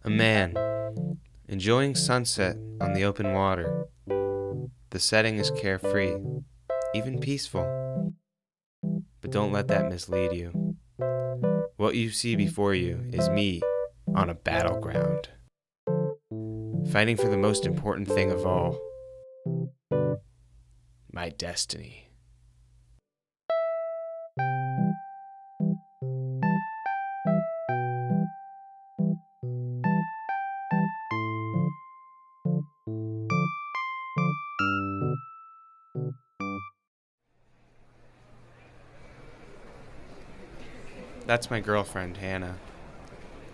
A man, enjoying sunset on the open water. The setting is carefree, even peaceful. But don't let that mislead you. What you see before you is me on a battleground, fighting for the most important thing of all, my destiny. That's my girlfriend, Hannah.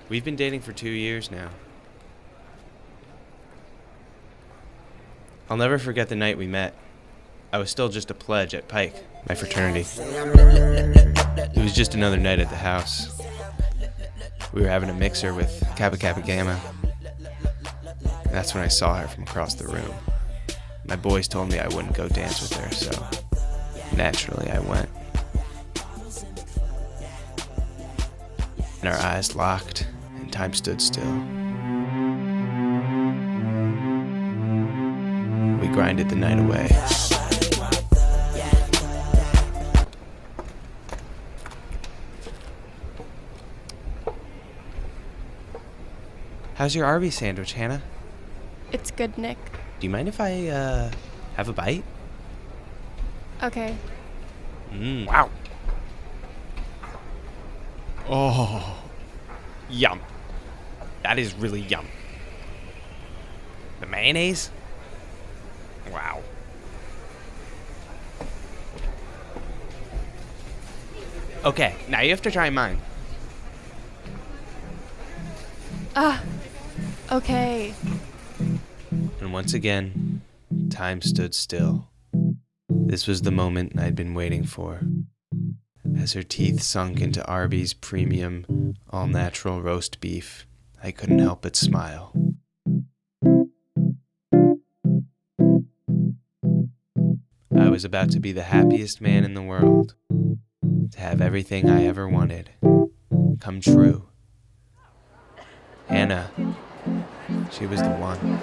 We've been dating for 2 years now. I'll never forget the night we met. I was still just a pledge at Pike, my fraternity. It was just another night at the house. We were having a mixer with Kappa Kappa Gamma. And that's when I saw her from across the room. My boys told me I wouldn't go dance with her, so naturally I went. And our eyes locked, and time stood still. We grinded the night away. How's your Arby's sandwich, Hannah? It's good, Nick. Do you mind if I, have a bite? Okay. Wow. Oh, yum. That is really yum. The mayonnaise? Wow. Okay, now you have to try mine. Okay. And once again, time stood still. This was the moment I'd been waiting for. As her teeth sunk into Arby's premium, all-natural roast beef, I couldn't help but smile. I was about to be the happiest man in the world, to have everything I ever wanted come true. Hannah, she was the one.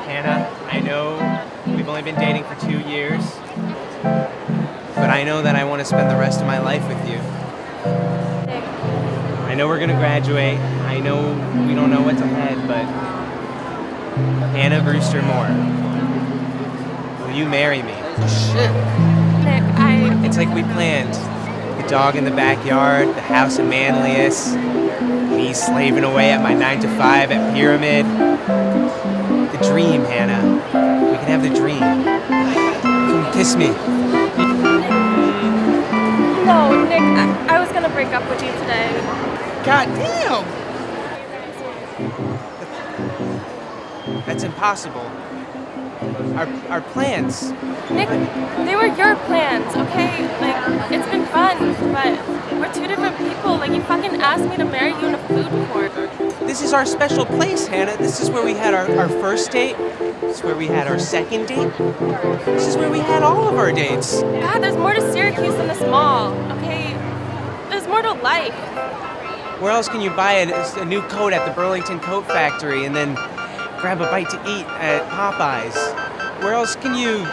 Hannah, I know we've only been dating for 2 years, but I know that I want to spend the rest of my life with you. I know we're going to graduate. I know we don't know what's ahead, but Hannah Brewster Moore, will you marry me? Nick, It's like we planned. The dog in the backyard, the house in Manlius, me slaving away at my 9-to-5 at Pyramid. The dream, Hannah. We can have the dream. Come kiss me. No, Nick, I was gonna break up with you today. God damn! That's impossible. Our plans. Nick, they were your plans, okay? Like, it's been fun, but we're two different people. Like, you fucking asked me to marry you in a food court. This is our special place, Hannah. This is where we had our first date. This is where we had our second date. This is where we had all of our dates. God, there's more to Syracuse than this mall, okay? There's more to life. Where else can you buy a new coat at the Burlington Coat Factory and then grab a bite to eat at Popeyes? Where else can you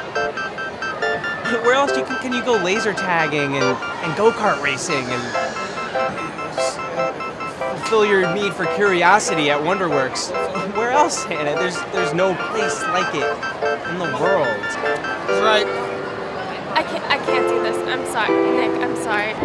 go laser tagging and go-kart racing and fulfill your need for curiosity at Wonderworks? Where else, Hannah? There's no place like it in the world. That's right. I can't do this. I'm sorry, Nick. I'm sorry.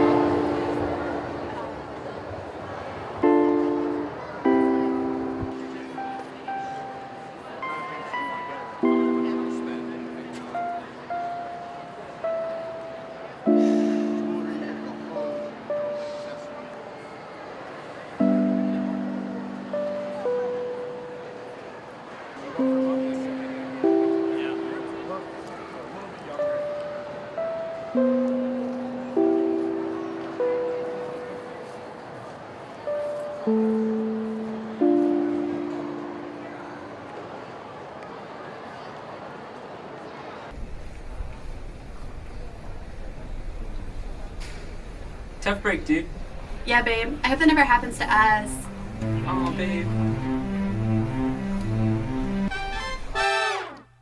Tough break, dude. Yeah, babe. I hope that never happens to us. Oh, babe.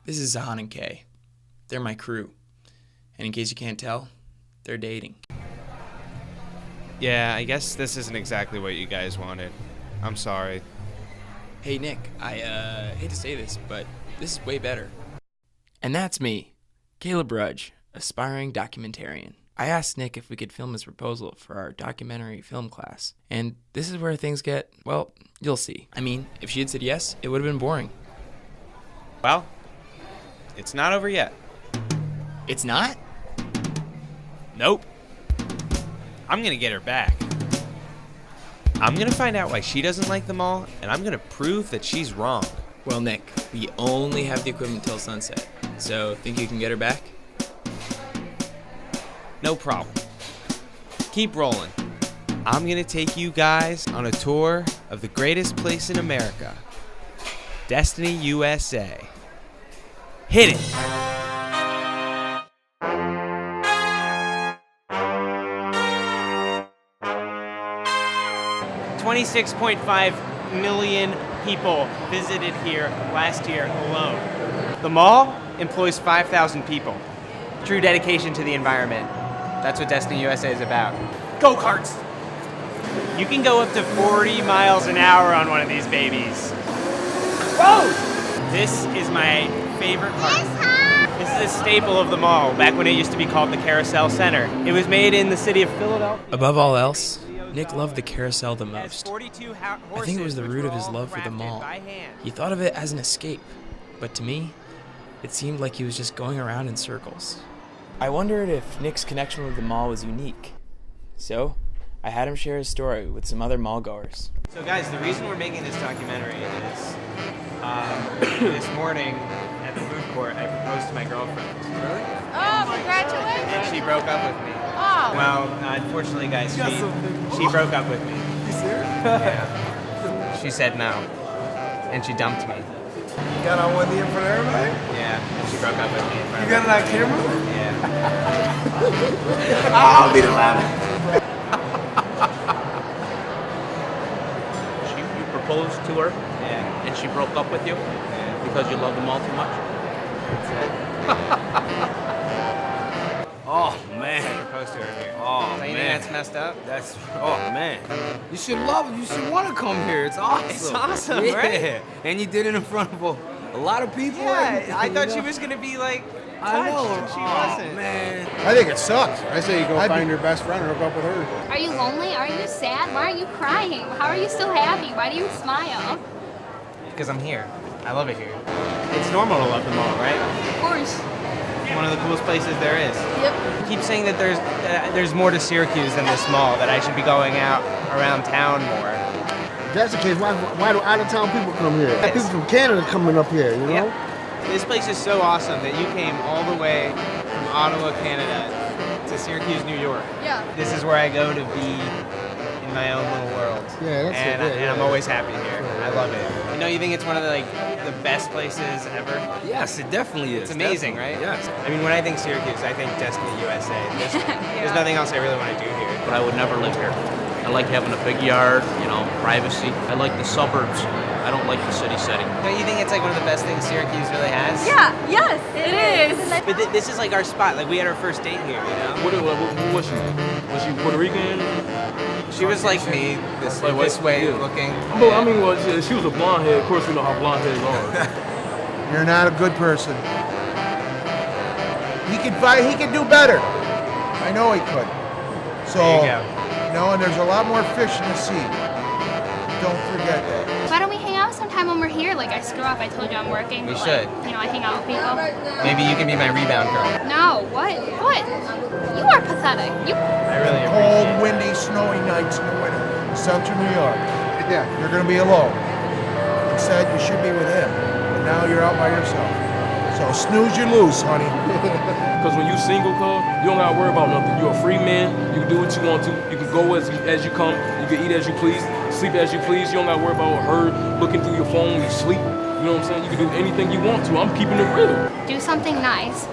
This is Zahan and Kay. They're my crew. And in case you can't tell, they're dating. Yeah, I guess this isn't exactly what you guys wanted. I'm sorry. Hey Nick, I hate to say this, but this is way better. And that's me, Caleb Rudge, aspiring documentarian. I asked Nick if we could film his proposal for our documentary film class. And this is where things get, well, you'll see. I mean, if she had said yes, it would have been boring. Well, it's not over yet. It's not? Nope. I'm gonna get her back. I'm gonna find out why she doesn't like the mall, and I'm gonna prove that she's wrong. Well, Nick, we only have the equipment till sunset. So, think you can get her back? No problem. Keep rolling. I'm gonna take you guys on a tour of the greatest place in America, Destiny, USA. Hit it! 26.5 million people visited here last year alone. The mall employs 5,000 people. True dedication to the environment. That's what Destiny USA is about. Go-karts! You can go up to 40 miles an hour on one of these babies. Whoa! This is my favorite part. This is a staple of the mall, back when it used to be called the Carousel Center. It was made in the city of Philadelphia. Above all else, Nick loved the carousel the most. I think it was the root of his love for the mall. He thought of it as an escape, but to me, it seemed like he was just going around in circles. I wondered if Nick's connection with the mall was unique. So, I had him share his story with some other mall goers. So guys, the reason we're making this documentary is this morning at the food court, I proposed to my girlfriend. Really? Oh, congratulations! And she broke up with me. Oh. Well, unfortunately, guys, she broke up with me. You serious? Yeah. She said no, and she dumped me. You got on one knee in front of everybody? Yeah, and she broke up with me in front You got of it on camera? Yeah. I'll be the laughing. You proposed to her, Yeah. and she broke up with you because you love the mall too much? Oh, I man. proposed to her here. Oh, So you think man. that's messed up? That's, oh, man. You should love it. You should want to come here. It's awesome. It's awesome, yeah. right? And you did it in front of a lot of people. Yeah, I You thought know? she was gonna be like I touched, know. and she Oh, wasn't. man. I think it sucks. I say you go find your best friend and hook up with her. Are you lonely? Are you sad? Why are you crying? How are you still happy? Why do you smile? Because I'm here. I love it here. It's normal to love the mall, right? Of course. One of the coolest places there is. Yep. Keep saying that there's more to Syracuse than this mall, that I should be going out around town more. If that's the case, why do out-of-town people come here? People from Canada coming up here, you know? This place is so awesome that you came all the way from Ottawa, Canada to Syracuse, New York. Yeah. This is where I go to be in my own little world. Yeah, that's and, it. and I'm always happy here. I love it. You know, you think it's one of the best places ever? Yes, it definitely is. It's amazing, Definitely. right? Yes. I mean, when I think Syracuse, I think Destiny USA. There's nothing else I really want to do here. But I would never live here. I like having a big yard, privacy. I like the suburbs. I don't like the city setting. Don't you think it's like one of the best things Syracuse really has? Yeah, yes, it is. But this is like our spot. Like we had our first date here, you know? What was she? Was she Puerto Rican? She was like me, this way looking. Well, I mean, she was a blonde head. Of course, we know how blonde heads are. You're not a good person. He could fight. He could do better. I know he could. So, There you go. and there's a lot more fish in the sea. Don't forget that. Why don't we hang out sometime when we're here? Like, I screw up. I told you I'm working. We but, should. I hang out with people. Maybe you can be my rebound girl. No, what? What? You are pathetic. You. I really Cold, appreciate it. windy, snowy nights in the winter in central New York. Yeah, you're gonna be alone. Instead, you should be with him. But now you're out by yourself. So snooze, you lose, honey. Because when you single, you don't gotta worry about nothing. You're a free man. You can do what you want to. You can go as you come. You can eat as you please, sleep as you please. You don't gotta worry about her looking through your phone when you sleep. You know what I'm saying? You can do anything you want to. I'm keeping it real. Do something nice.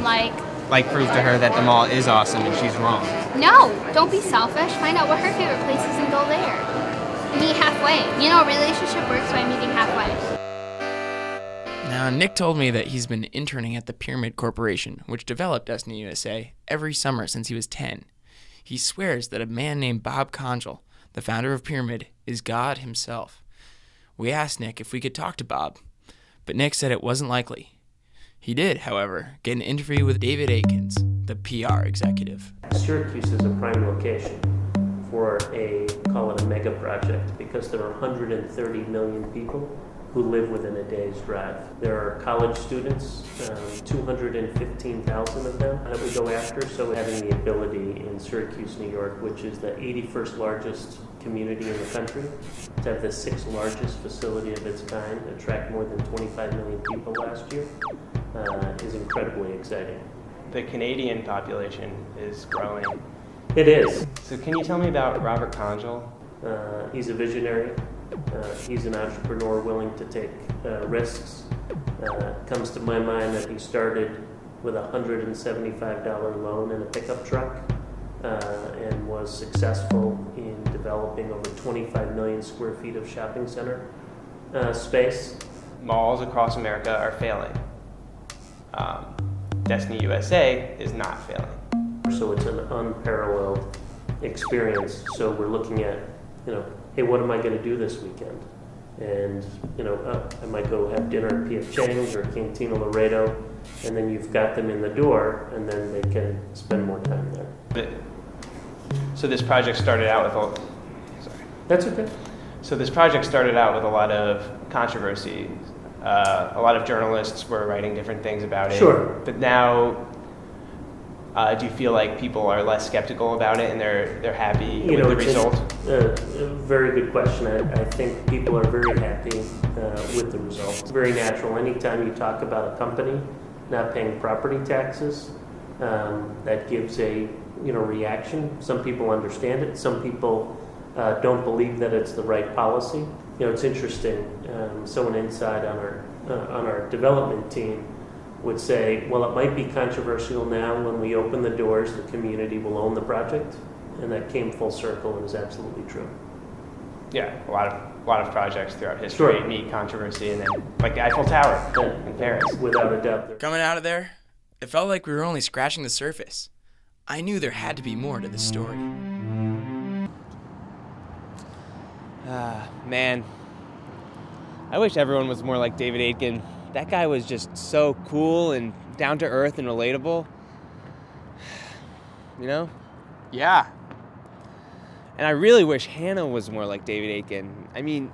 Like like prove to her that the mall is awesome and she's wrong. No, don't be selfish. Find out what her favorite place is and go there. Meet halfway. You know, a relationship works by meeting halfway. Now, Nick told me that he's been interning at the Pyramid Corporation, which developed Destiny USA, every summer since he was 10. He swears that a man named Bob Conjal, the founder of Pyramid, is God himself. We asked Nick if we could talk to Bob, but Nick said it wasn't likely. He did, however, get an interview with David Aikens, the PR executive. Syracuse is a prime location for call it a mega project, because there are 130 million people who live within a day's drive. There are college students, 215,000 of them that we go after, so having the ability in Syracuse, New York, which is the 81st largest community in the country, to have the 6th largest facility of its kind, attract more than 25 million people last year, is incredibly exciting. The Canadian population is growing. It is. So can you tell me about Robert Conjal? He's a visionary. He's an entrepreneur willing to take risks. Comes to my mind that he started with a $175 loan in a pickup truck and was successful in developing over 25 million square feet of shopping center space. Malls across America are failing. Destiny USA is not failing. So it's an unparalleled experience. So we're looking at, hey, what am I going to do this weekend? And, I might go have dinner at P.F. Chang's or Cantina Laredo, and then you've got them in the door, and then they can spend more time there. So this project started out with That's okay. So this project started out with a lot of controversy. A lot of journalists were writing different things about it. Sure. But now, do you feel like people are less skeptical about it and they're happy with the result? A very good question. I think people are very happy with the result. It's very natural. Anytime you talk about a company not paying property taxes, that gives a reaction. Some people understand it. Some people don't believe that it's the right policy. It's interesting. Someone inside on our development team would say, well, it might be controversial now. When we open the doors, the community will own the project, and that came full circle and is absolutely true. Yeah, a lot of projects throughout history meet controversy, and then like the Eiffel Tower in Paris. Without a doubt. Coming out of there, it felt like we were only scratching the surface. I knew there had to be more to the story. Man, I wish everyone was more like David Aitken. That guy was just so cool and down to earth and relatable. Yeah. And I really wish Hannah was more like David Aitken. I mean,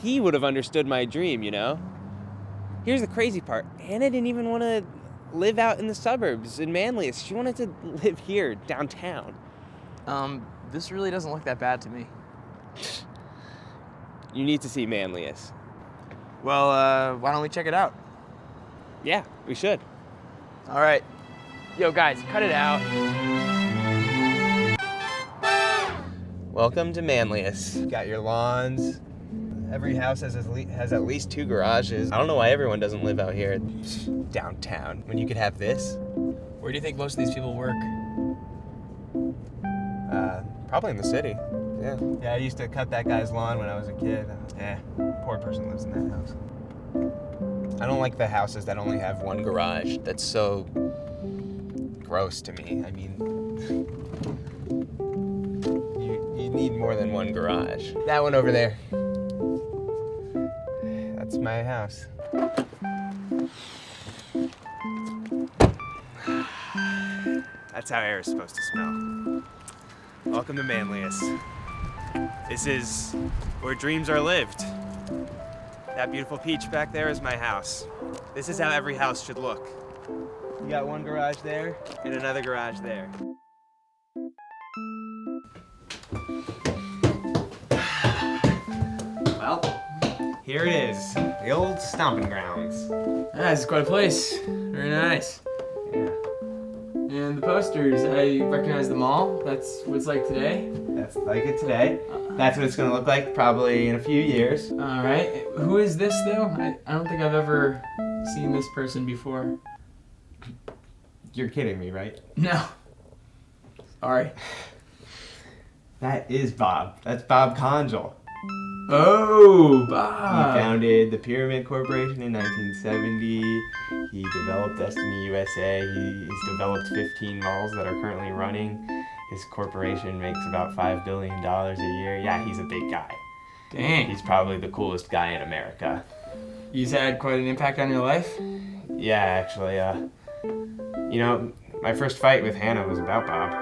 he would have understood my dream, Here's the crazy part. Hannah didn't even want to live out in the suburbs in Manlius. She wanted to live here, downtown. This really doesn't look that bad to me. You need to see Manlius. Well, why don't we check it out? Yeah, we should. All right. Yo, guys, cut it out. Welcome to Manlius. Got your lawns. Every house has at least 2 garages. I don't know why everyone doesn't live out here downtown when you could have this. Where do you think most of these people work? Probably in the city. Yeah. Yeah, I used to cut that guy's lawn when I was a kid. Poor person lives in that house. I don't like the houses that only have 1 garage. That's so gross to me. I mean, you need more than 1 garage. That one over there. That's my house. That's how air is supposed to smell. Welcome to Manlius. This is where dreams are lived. That beautiful peach back there is my house. This is how every house should look. You got 1 garage there and another garage there. Well, here it is, the old stomping grounds. This is quite a place. Very nice. Yeah. And the posters, I recognize them all. That's what it's like today. That's like it today. That's what it's gonna look like probably in a few years. All right. Who is this though? I don't think I've ever seen this person before. You're kidding me, right? No. Sorry. That is Bob. That's Bob Conjol. Oh, He Bob. founded the Pyramid Corporation in 1970. He developed Destiny USA. He's developed 15 malls that are currently running. His corporation makes about $5 billion a year. Yeah, he's a big guy. Dang. He's probably the coolest guy in America. He's had quite an impact on your life? Yeah, actually, you know, my first fight with Hannah was about Bob.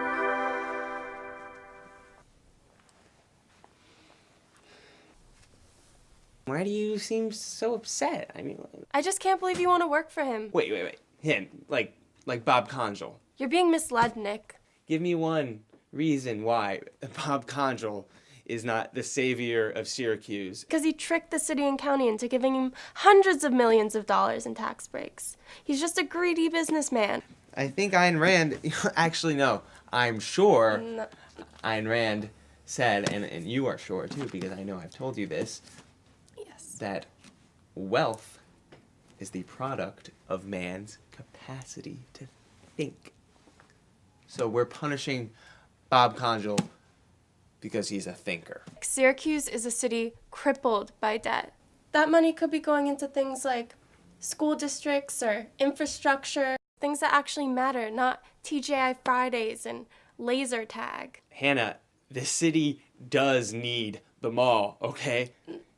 Why do you seem so upset? I mean, I just can't believe you want to work for him. wait. Him, like Bob Conjol. You're being misled, Nick. Give me one reason why Bob Conjol is not the savior of Syracuse. Because he tricked the city and county into giving him hundreds of millions of dollars in tax breaks. He's just a greedy businessman. I think Ayn Rand, actually no, I'm sure No. Ayn Rand said, and you are sure too, because I know I've told you this, Yes. that wealth is the product of man's capacity to think. So we're punishing Bob Conjol because he's a thinker. Syracuse is a city crippled by debt. That money could be going into things like school districts or infrastructure, things that actually matter, not TGI Fridays and laser tag. Hannah, the city does need the mall, okay?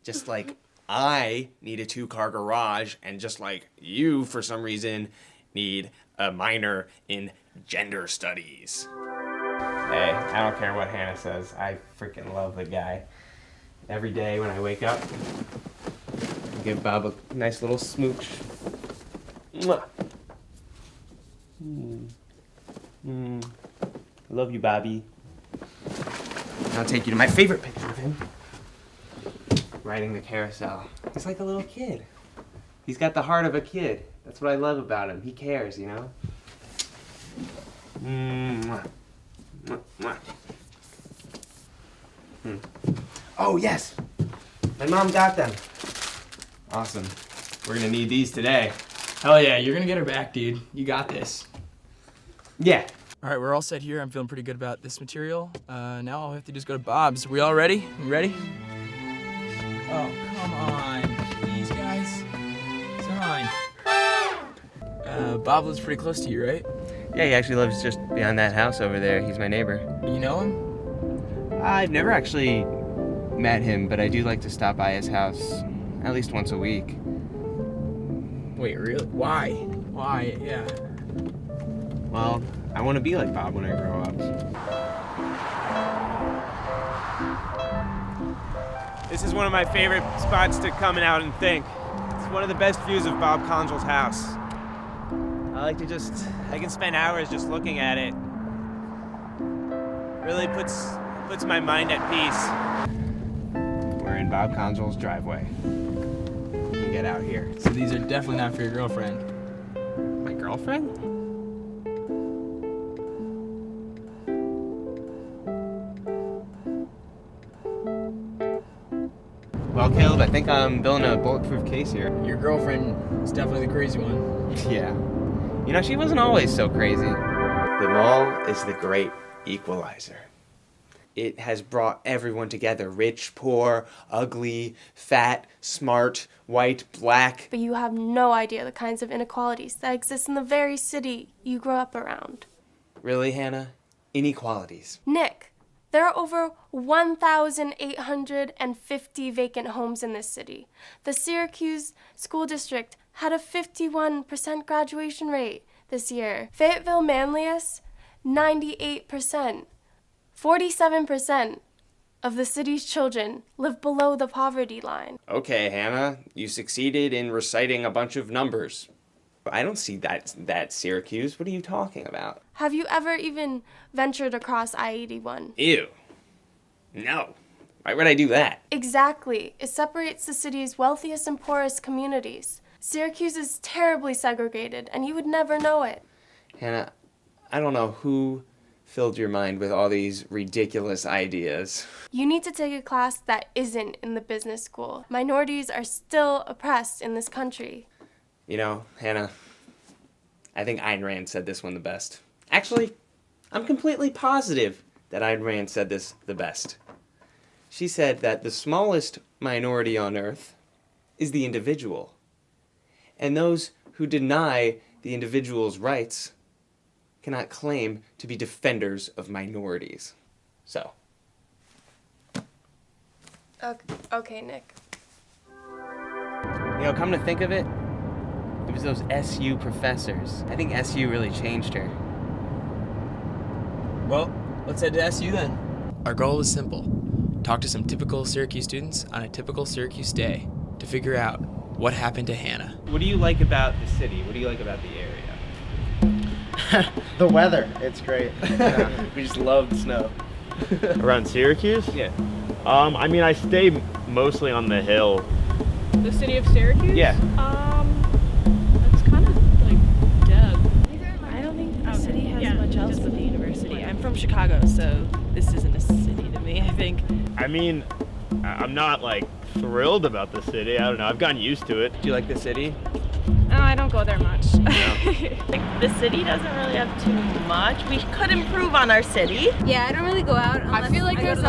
Just like I need a 2-car garage, and just like you, for some reason, need a minor in gender studies. Hey, I don't care what Hannah says. I freaking love the guy. Every day when I wake up, I give Bob a nice little smooch. Mwah. Love you, Bobby. I'll take you to my favorite picture of him. Riding the carousel. He's like a little kid. He's got the heart of a kid. That's what I love about him. He cares, you know? Mwah. Mwah, mwah. Oh, yes! My mom got them. Awesome. We're gonna need these today. Hell yeah, you're gonna get her back, dude. You got this. Yeah. All right, we're all set here. I'm feeling pretty good about this material. Now I'll have to just go to Bob's. We all ready? You ready? Oh, come on. Please, guys. Sign. Bob lives pretty close to you, right? Yeah, he actually lives just behind that house over there. He's my neighbor. You know him? I've never actually met him, but I do like to stop by his house at least once a week. Wait, really? Why? Why? Yeah. Well, I want to be like Bob when I grow up. This is one of my favorite spots to come out and think. It's one of the best views of Bob Conjol's house. I can spend hours just looking at it. Really puts my mind at peace. We're in Bob Conjol's driveway. We can get out here. So these are definitely not for your girlfriend. My girlfriend? Well, Caleb, I think I'm building a bulletproof case here. Your girlfriend is definitely the crazy one. Yeah. You know, she wasn't always so crazy. The mall is the great equalizer. It has brought everyone together. Rich, poor, ugly, fat, smart, white, black. But you have no idea the kinds of inequalities that exist in the very city you grew up around. Really, Hannah? Inequalities. Nick, there are over 1,850 vacant homes in this city. The Syracuse School District had a 51% graduation rate this year. Fayetteville Manlius, 98%. 47% of the city's children live below the poverty line. Okay, Hannah, you succeeded in reciting a bunch of numbers. But I don't see that Syracuse. What are you talking about? Have you ever even ventured across I-81? Ew. No. Why would I do that? Exactly. It separates the city's wealthiest and poorest communities. Syracuse is terribly segregated, and you would never know it. Hannah, I don't know who filled your mind with all these ridiculous ideas. You need to take a class that isn't in the business school. Minorities are still oppressed in this country. You know, Hannah, I think Ayn Rand said this one the best. Actually, I'm completely positive that Ayn Rand said this the best. She said that the smallest minority on earth is the individual, and those who deny the individual's rights cannot claim to be defenders of minorities. So. Okay, Nick. You know, come to think of it, it was those SU professors. I think SU really changed her. Well, let's head to SU then. Our goal is simple. Talk to some typical Syracuse students on a typical Syracuse day to figure out what happened to Hannah. What do you like about the city? What do you like about the area? The weather, it's great. Yeah, we just love the snow. Around Syracuse? Yeah. I mean, I stay mostly on the hill. The city of Syracuse? Yeah. It's kind of like dead. I don't think the city has much else but the university. I'm from Chicago, so this isn't a city to me, I think. I mean, I'm not like thrilled about the city. I don't know. I've gotten used to it. Do you like the city? No, I don't go there much. No. Like, the city doesn't really have too much. We could improve on our city. Yeah, I don't really go out unless I feel like there's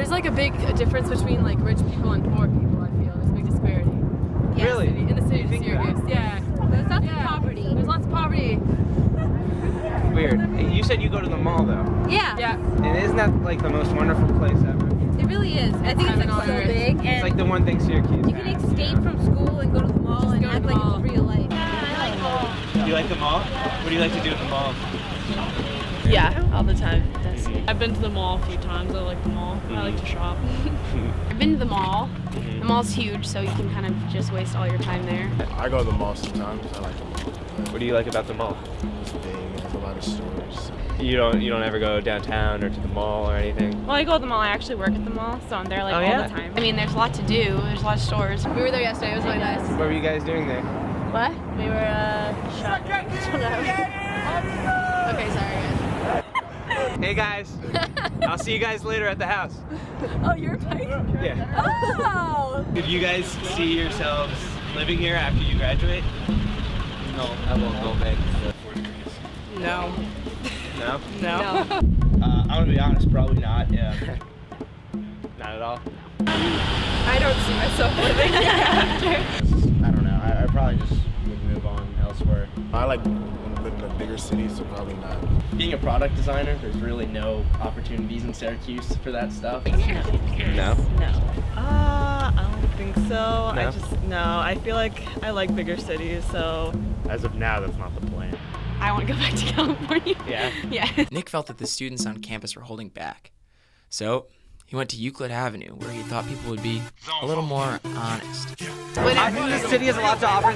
like a big difference between like rich people and poor people. I feel there's a big disparity. Yeah. Really? In the city of Syracuse. Yeah. There's lots of poverty. There's lots of poverty. Weird. Hey, you said you go to the mall though. Yeah. Yeah. And isn't that like the most wonderful place ever? It really is. I think it's like so big, and It's like the one thing Syracuse you can escape from school and go to the mall and act like it's real life. Do you like the mall? What do you like to do at the mall? Yeah, all the time. I've been to the mall a few times. I like the mall. I like to shop. I've been to the mall. The mall's huge, so you can kind of just waste all your time there. I go to the mall sometimes. I like the mall. What do you like about the mall? It's big. It has a lot of stores. You don't ever go downtown or to the mall or anything? Well, I go to the mall. I actually work at the mall, so I'm there like Oh, all yeah? the time. I mean, there's a lot to do. There's a lot of stores. We were there yesterday. It was really nice. What were you guys doing there? What? We were shopping. Okay, sorry guys. Hey guys, I'll see you guys later at the house. Oh, you're Pike? Yeah. Oh! Did you guys see yourselves living here after you graduate? No, I won't go back to the 4 degrees. No. No? No. I'm gonna be honest, probably not, yeah. Not at all? I don't see myself living here after. I don't know. I probably just would move on elsewhere. I like living in a bigger city, so probably not. Being a product designer, there's really no opportunities in Syracuse for that stuff. No? No. I don't think so. No? I feel like I like bigger cities, so. As of now, that's not the plan. I want to go back to California. Yeah? Yeah. Nick felt that the students on campus were holding back. So he went to Euclid Avenue, where he thought people would be a little more honest. I think this city has a lot to offer.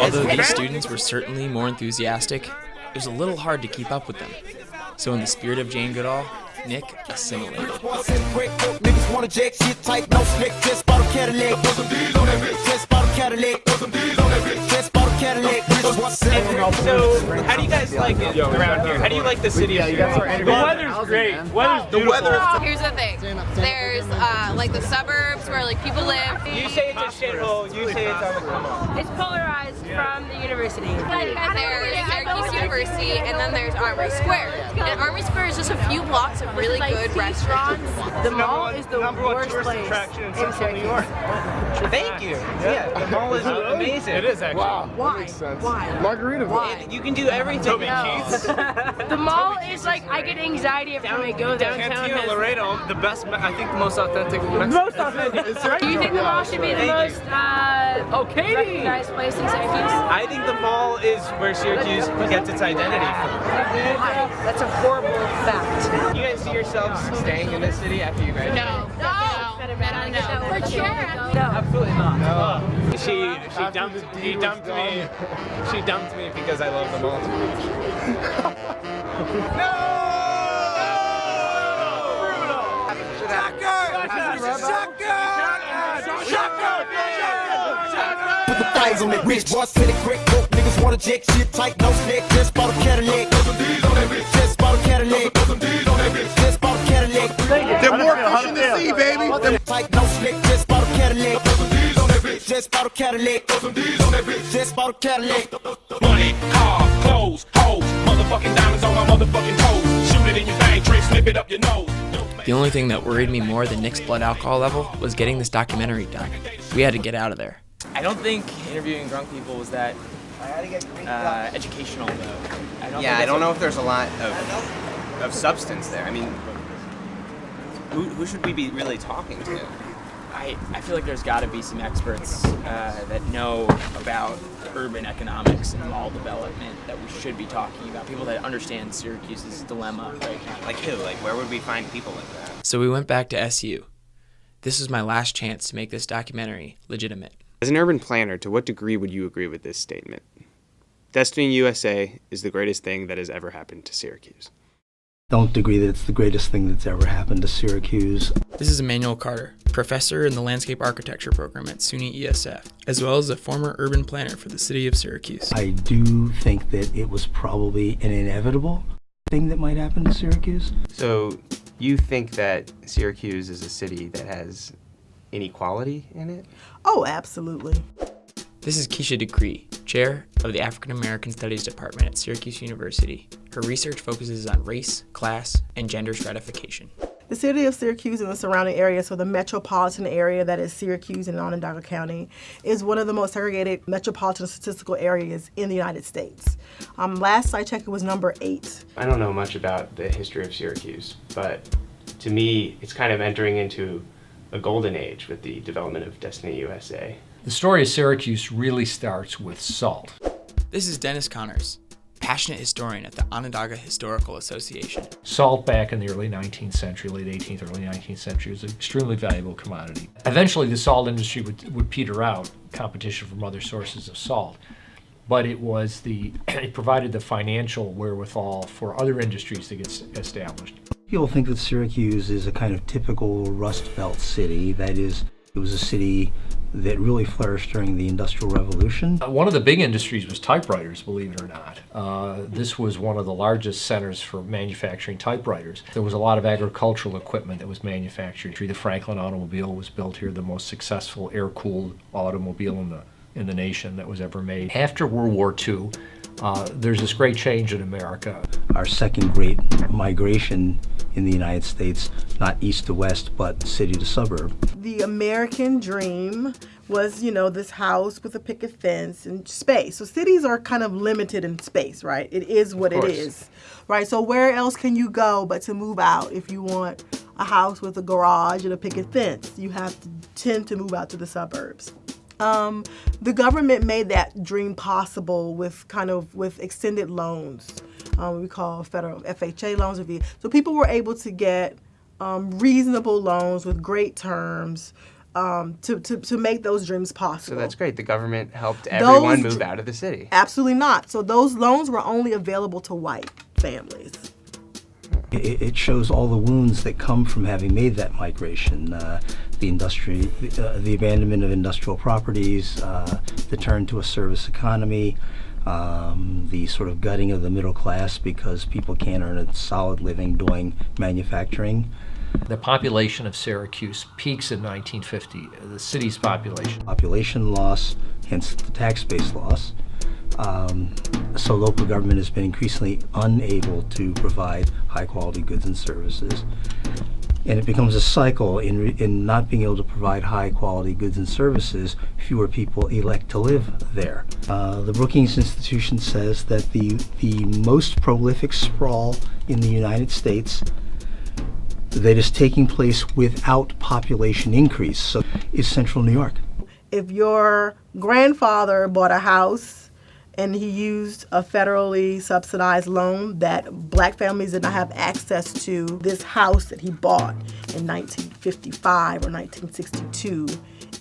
Although these students were certainly more enthusiastic, it was a little hard to keep up with them. So in the spirit of Jane Goodall, Nick assimilated. So, how do you guys like it around here? How do you like the city of Syracuse? The weather's great. Weather's beautiful. Here's the thing. There's like the suburbs where like people live. You say it's a shithole, you say it's on the come on. It's polarized from the university. There's Syracuse University, and then there's Armory Square. And Armory Square is just a few blocks of really good restaurants. The mall is the worst place attraction in Central New York. Thank you. Yeah, the mall is amazing. It is actually. Wow. Why? That makes sense. Why? Margaritaville. Why? You can do everything. Toby Keith's. The mall is like, I get anxiety every time I go there. Cantina Laredo, the best, I think the most authentic Mexican. Most authentic. Do you think the mall should be the most recognized place in Syracuse? I think the mall is where Syracuse gets its identity from. That's a horrible fact. You guys see yourselves staying in this city after you graduate? No. For sure. Absolutely not. No. She dumped me because I love the mall too much. Put the thighs on that rich boy, city quick, broke niggas wanna jack shit tight, no snake, just bought a Cadillac. Just bought a Cadillac. Just bought a Cadillac. They're more fish in the sea, baby. Tight, no snake, just bought a Cadillac. Just bought a Cadillac. Throw some D's on that bitch. Just bought a Cadillac. Money, car, clothes, hoes, motherfucking diamonds on my motherfucking toes. Shoot it in your bang, trick, slip it up your nose. The only thing that worried me more than Nick's blood alcohol level was getting this documentary done. We had to get out of there. I don't think interviewing drunk people was that educational, though. I don't know if there's a lot of substance there. I mean, who should we be really talking to? I feel like there's got to be some experts that know about urban economics and mall development that we should be talking about. People that understand Syracuse's dilemma right now. Like who? Like where would we find people like that? So we went back to SU. This was my last chance to make this documentary legitimate. As an urban planner, to what degree would you agree with this statement? Destiny USA is the greatest thing that has ever happened to Syracuse. Don't agree that it's the greatest thing that's ever happened to Syracuse. This is Emmanuel Carter, professor in the landscape architecture program at SUNY ESF, as well as a former urban planner for the city of Syracuse. I do think that it was probably an inevitable thing that might happen to Syracuse. So you think that Syracuse is a city that has inequality in it? Oh, absolutely. This is Keisha Decree, chair of the African American Studies Department at Syracuse University. Her research focuses on race, class, and gender stratification. The city of Syracuse and the surrounding areas, so the metropolitan area that is Syracuse and Onondaga County, is one of the most segregated metropolitan statistical areas in the United States. Last I checked, it was number 8. I don't know much about the history of Syracuse, but to me, it's kind of entering into a golden age with the development of Destiny USA. The story of Syracuse really starts with salt. This is Dennis Connors, passionate historian at the Onondaga Historical Association. Salt back in the early 19th century, late 18th, early 19th century, was an extremely valuable commodity. Eventually the salt industry would peter out, competition from other sources of salt. But it provided the financial wherewithal for other industries to get established. People think that Syracuse is a kind of typical Rust Belt city. That is, it was a city that really flourished during the Industrial Revolution. One of the big industries was typewriters, believe it or not. This was one of the largest centers for manufacturing typewriters. There was a lot of agricultural equipment that was manufactured. The Franklin automobile was built here, the most successful air-cooled automobile in the nation that was ever made. After World War II, there's this great change in America. Our second great migration in the United States, not east to west, but city to suburb. The American dream was, this house with a picket fence and space. So cities are kind of limited in space, right? It is what it is, right? So where else can you go but to move out if you want a house with a garage and a picket fence? You have to tend to move out to the suburbs. The government made that dream possible with extended loans. We call federal FHA loans. So people were able to get reasonable loans with great terms to make those dreams possible. So that's great. The government helped everyone move out of the city. Absolutely not. So those loans were only available to white families. It shows all the wounds that come from having made that migration. The abandonment of industrial properties, the turn to a service economy, the sort of gutting of the middle class because people can't earn a solid living doing manufacturing. The population of Syracuse peaks in 1950, the city's population. Population loss, hence the tax base loss. So local government has been increasingly unable to provide high quality goods and services. And it becomes a cycle in not being able to provide high quality goods and services, fewer people elect to live there. The Brookings Institution says that the most prolific sprawl in the United States that is taking place without population increase is Central New York. If your grandfather bought a house and he used a federally subsidized loan that black families did not have access to, this house that he bought in 1955 or 1962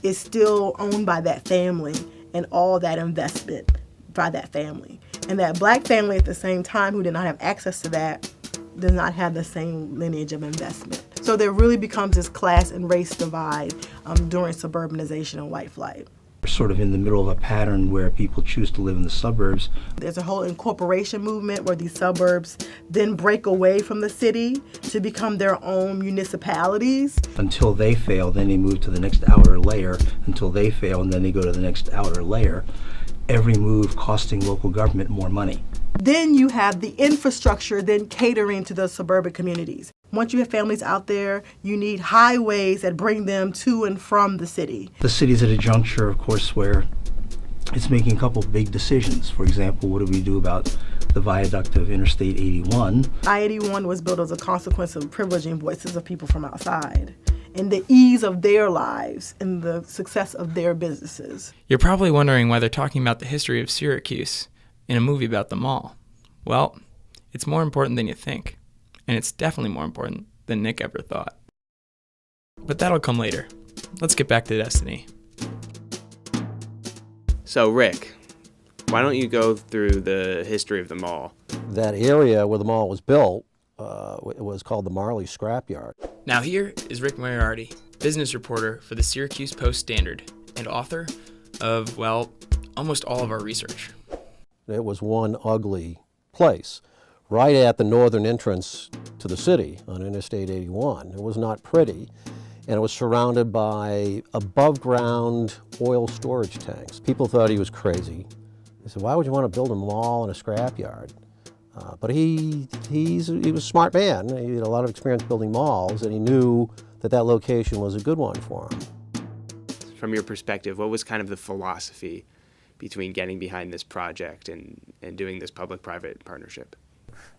is still owned by that family and all that investment by that family. And that black family at the same time who did not have access to that does not have the same lineage of investment. So there really becomes this class and race divide during suburbanization and white flight. We're sort of in the middle of a pattern where people choose to live in the suburbs. There's a whole incorporation movement where these suburbs then break away from the city to become their own municipalities. Until they fail, then they move to the next outer layer. Until they fail, and then they go to the next outer layer. Every move costing local government more money. Then you have the infrastructure then catering to the suburban communities. Once you have families out there, you need highways that bring them to and from the city. The city's at a juncture, of course, where it's making a couple big decisions. For example, what do we do about the viaduct of Interstate 81? I-81 was built as a consequence of privileging voices of people from outside and the ease of their lives and the success of their businesses. You're probably wondering why they're talking about the history of Syracuse in a movie about the mall. Well, it's more important than you think, and it's definitely more important than Nick ever thought. But that'll come later. Let's get back to Destiny. So, Rick, why don't you go through the history of the mall? That area where the mall was built, it was called the Marley Scrapyard. Now here is Rick Moriarty, business reporter for the Syracuse Post-Standard and author of, well, almost all of our research. It was one ugly place, right at the northern entrance to the city on Interstate 81. It was not pretty, and it was surrounded by above-ground oil storage tanks. People thought he was crazy. They said, why would you want to build a mall in a scrapyard? But he was a smart man. He had a lot of experience building malls, and he knew that that location was a good one for him. From your perspective, what was kind of the philosophy between getting behind this project and doing this public-private partnership?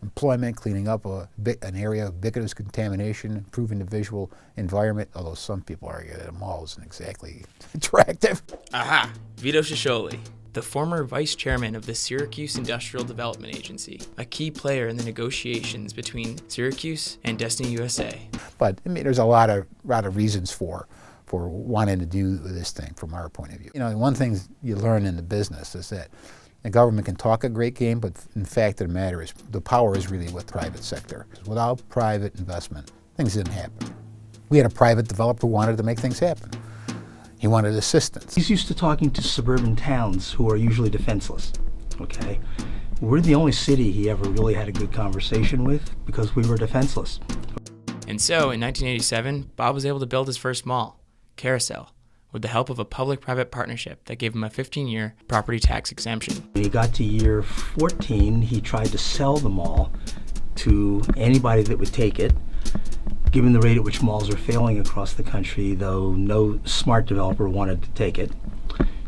Employment, cleaning up an area of ubiquitous contamination, improving the visual environment, although some people argue that a mall isn't exactly attractive. Aha! Vito Cicciola, the former vice chairman of the Syracuse Industrial Development Agency, a key player in the negotiations between Syracuse and Destiny USA. But I mean, there's a lot of reasons for wanting to do this thing from our point of view. You know, one thing you learn in the business is that the government can talk a great game, but in fact the matter is the power is really with the private sector. Without private investment, things didn't happen. We had a private developer who wanted to make things happen. He wanted assistance. He's used to talking to suburban towns who are usually defenseless, okay? We're the only city he ever really had a good conversation with because we were defenseless. And so, in 1987, Bob was able to build his first mall, Carousel, with the help of a public-private partnership that gave him a 15-year property tax exemption. When he got to year 14, he tried to sell the mall to anybody that would take it. Given the rate at which malls are failing across the country, though, no smart developer wanted to take it.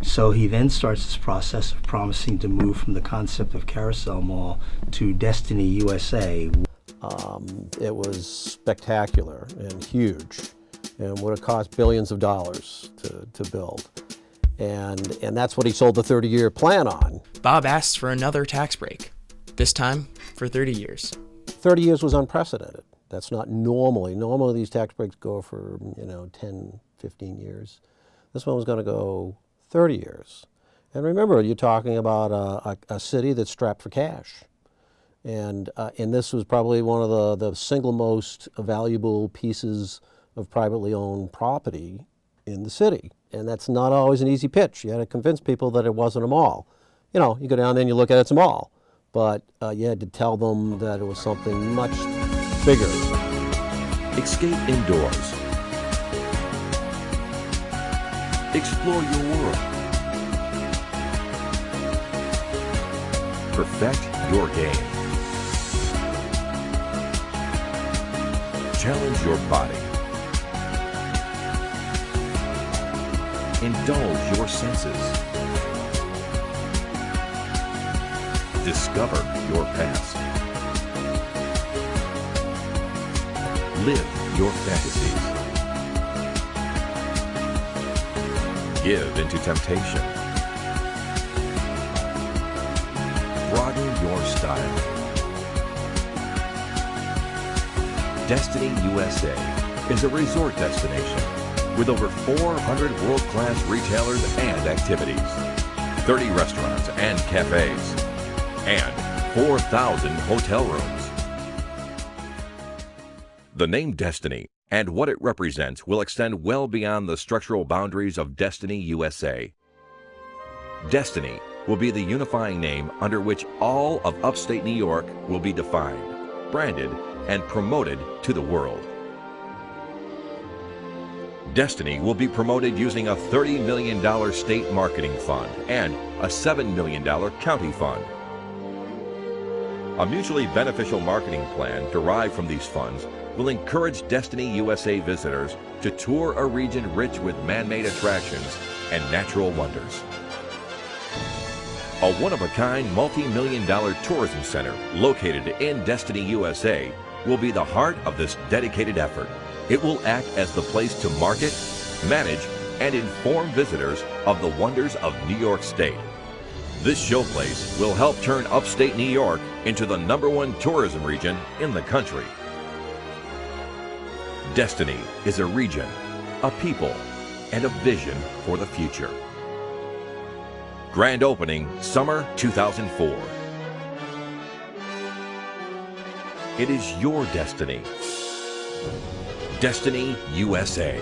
So he then starts this process of promising to move from the concept of Carousel Mall to Destiny USA. It was spectacular and huge, and would have cost billions of dollars to build. And that's what he sold the 30-year plan on. Bob asks for another tax break, this time for 30 years. 30 years was unprecedented. That's not normally these tax breaks go for 10, 15 years. This one was going to go 30 years. And remember, you're talking about a city that's strapped for cash. And this was probably one of the single most valuable pieces of privately owned property in the city. And that's not always an easy pitch. You had to convince people that it wasn't a mall. You know, you go down there and you look at it, it's a mall. But you had to tell them that it was something much bigger. Escape indoors. Explore your world. Perfect your game. Challenge your body. Indulge your senses. Discover your past. Live your fantasies. Give into temptation. Broaden your style. Destiny USA is a resort destination with over 400 world-class retailers and activities, 30 restaurants and cafes, and 4,000 hotel rooms. The name Destiny and what it represents will extend well beyond the structural boundaries of Destiny USA. Destiny will be the unifying name under which all of upstate New York will be defined, branded, and promoted to the world. Destiny will be promoted using a $30 million state marketing fund and a $7 million county fund. A mutually beneficial marketing plan derived from these funds will encourage Destiny USA visitors to tour a region rich with man-made attractions and natural wonders. A one-of-a-kind multi-million-dollar tourism center located in Destiny USA will be the heart of this dedicated effort. It will act as the place to market, manage, and inform visitors of the wonders of New York State. This showplace will help turn upstate New York into the #1 tourism region in the country. Destiny is a region, a people, and a vision for the future. Grand opening, summer 2004. It is your destiny. Destiny USA.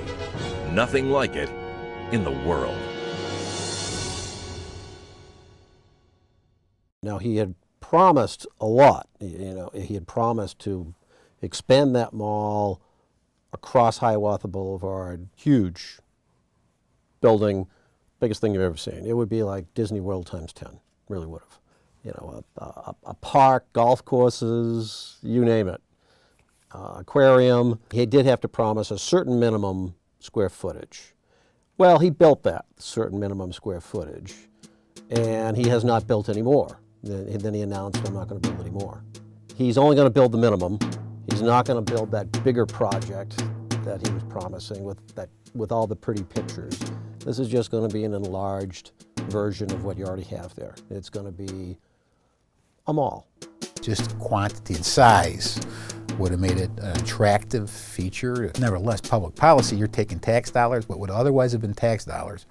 Nothing like it in the world. Now, he had promised a lot. He had promised to expand that mall across Hiawatha Boulevard, huge building, biggest thing you've ever seen. It would be like Disney World times 10, really would have. A park, golf courses, you name it. Aquarium. He did have to promise a certain minimum square footage. Well, he built that certain minimum square footage, and he has not built any more. Then he announced, I'm not going to build any more. He's only going to build the minimum. He's not going to build that bigger project that he was promising with all the pretty pictures. This is just going to be an enlarged version of what you already have there. It's going to be a mall. Just quantity and size would have made it an attractive feature. Nevertheless, public policy, you're taking tax dollars, what would otherwise have been tax dollars,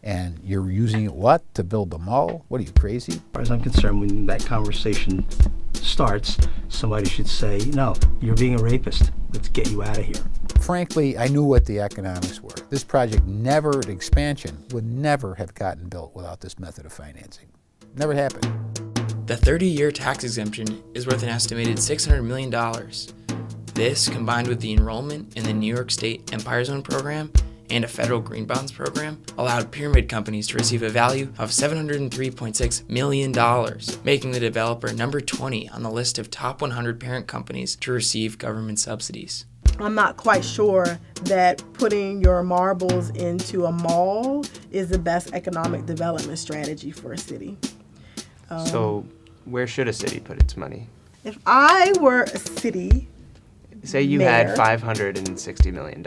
and you're using it, what, to build the mall? What are you, crazy? As far as I'm concerned, when that conversation starts, somebody should say, no, you're being a rapist. Let's get you out of here. Frankly, I knew what the economics were. This project never, the expansion, would never have gotten built without this method of financing. Never happened. The 30-year tax exemption is worth an estimated $600 million. This, combined with the enrollment in the New York State Empire Zone program and a federal green bonds program, allowed pyramid companies to receive a value of $703.6 million, making the developer number 20 on the list of top 100 parent companies to receive government subsidies. I'm not quite sure that putting your marbles into a mall is the best economic development strategy for a city. So where should a city put its money? If I were a city Say you mayor, had $560 million.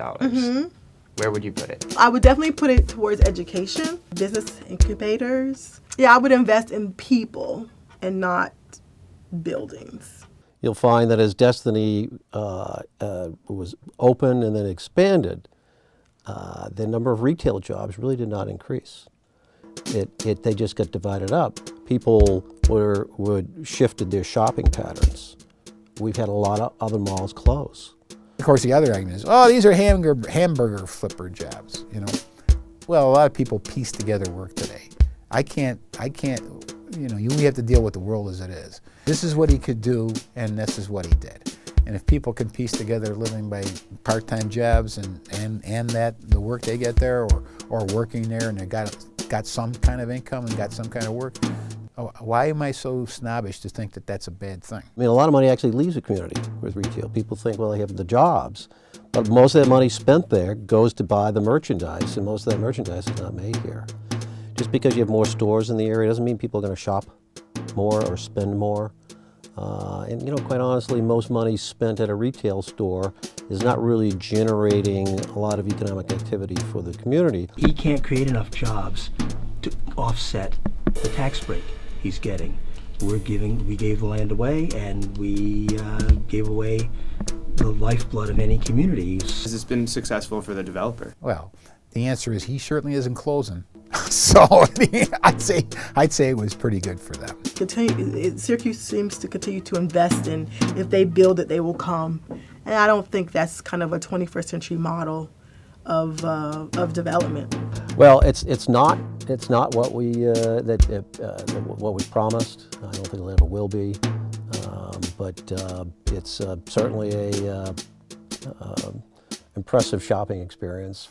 Where would you put it? I would definitely put it towards education, business incubators. Yeah, I would invest in people and not buildings. You'll find that as Destiny was open and then expanded, the number of retail jobs really did not increase. They just got divided up. People would shifted their shopping patterns. We've had a lot of other malls close. Of course, the other argument is, oh, these are hamburger flipper jobs, Well, a lot of people piece together work today. I can't, we have to deal with the world as it is. This is what he could do, and this is what he did. And if people can piece together living by part-time jobs and that the work they get there or working there and they got some kind of income and got some kind of work, why am I so snobbish to think that that's a bad thing? I mean, a lot of money actually leaves the community with retail. People think, well, they have the jobs, but most of that money spent there goes to buy the merchandise, and most of that merchandise is not made here. Just because you have more stores in the area doesn't mean people are going to shop more or spend more. And quite honestly, most money spent at a retail store is not really generating a lot of economic activity for the community. He can't create enough jobs to offset the tax break he's getting. We gave the land away, and we gave away the lifeblood of any community. Has this been successful for the developer? Well, the answer is he certainly isn't closing. So I'd say it was pretty good for them. Syracuse seems to continue to invest in, if they build it, they will come. And I don't think that's kind of a 21st century model of development. Well, it's not what we what we promised. I don't think it ever will be, but it's certainly a impressive shopping experience.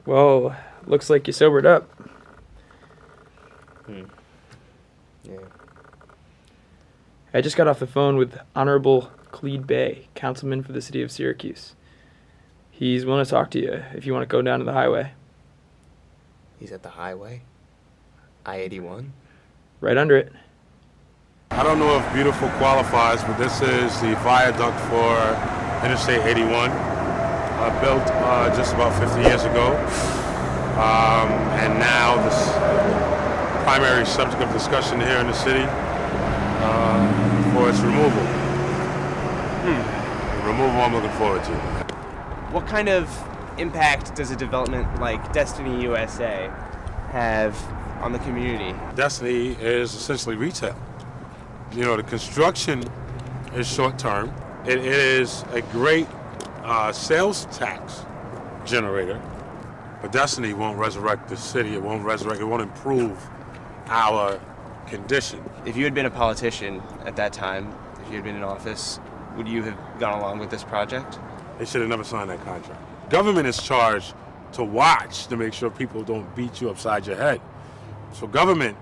Well, looks like you sobered up. Yeah. I just got off the phone with Honorable Clede Bay, councilman for the city of Syracuse. He's willing to talk to you if you want to go down to the highway. He's at the highway? I-81? Right under it. I don't know if beautiful qualifies, but this is the viaduct for Interstate 81, built just about 50 years ago. And now this primary subject of discussion here in the city for its removal. The removal I'm looking forward to. What kind of impact does a development like Destiny USA have on the community? Destiny is essentially retail. You know, the construction is short term. It is a great sales tax generator, but Destiny won't resurrect the city. It won't improve our condition. If you had been a politician at that time, if you had been in office, would you have gone along with this project? They should have never signed that contract. Government is charged to watch to make sure people don't beat you upside your head. So government,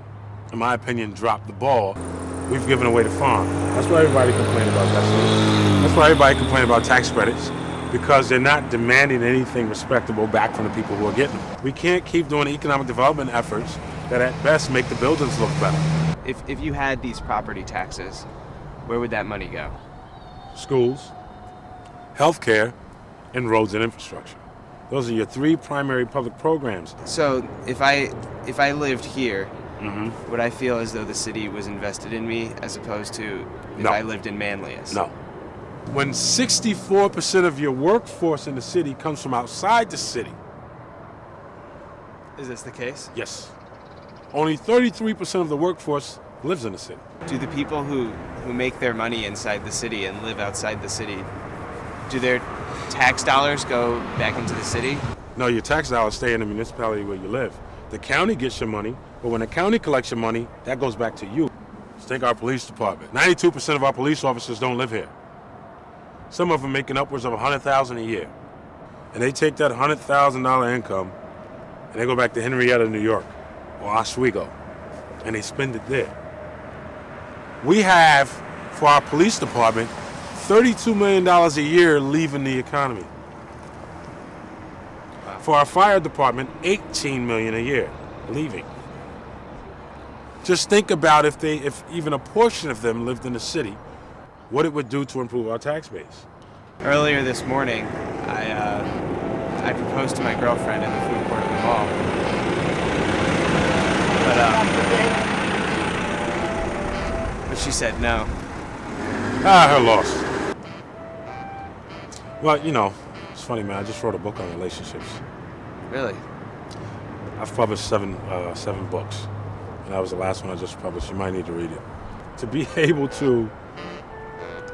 in my opinion, dropped the ball. We've given away the farm. That's why everybody complained about Destiny. That's why everybody complained about tax credits, because they're not demanding anything respectable back from the people who are getting them. We can't keep doing economic development efforts that at best make the buildings look better. If you had these property taxes, where would that money go? Schools, healthcare, and roads and infrastructure. Those are your three primary public programs. So if I lived here, would I feel as though the city was invested in me as opposed to if I lived in Manlius? No. When 64% of your workforce in the city comes from outside the city. Is this the case? Yes. Only 33% of the workforce lives in the city. Do the people who make their money inside the city and live outside the city, do their tax dollars go back into the city? No, your tax dollars stay in the municipality where you live. The county gets your money, but when the county collects your money, that goes back to you. Just think our police department. 92% of our police officers don't live here. Some of them making upwards of $100,000 a year. And they take that $100,000 income and they go back to Henrietta, New York, or Oswego, and they spend it there. We have, for our police department, $32 million a year leaving the economy. For our fire department, $18 million a year leaving. Just think about if even a portion of them lived in the city, what it would do to improve our tax base. Earlier this morning, I proposed to my girlfriend in the food court of the mall. But she said no. Her loss. Well, you know, it's funny, man. I just wrote a book on relationships. Really? I've published seven books, and that was the last one I just published. You might need to read it. To be able to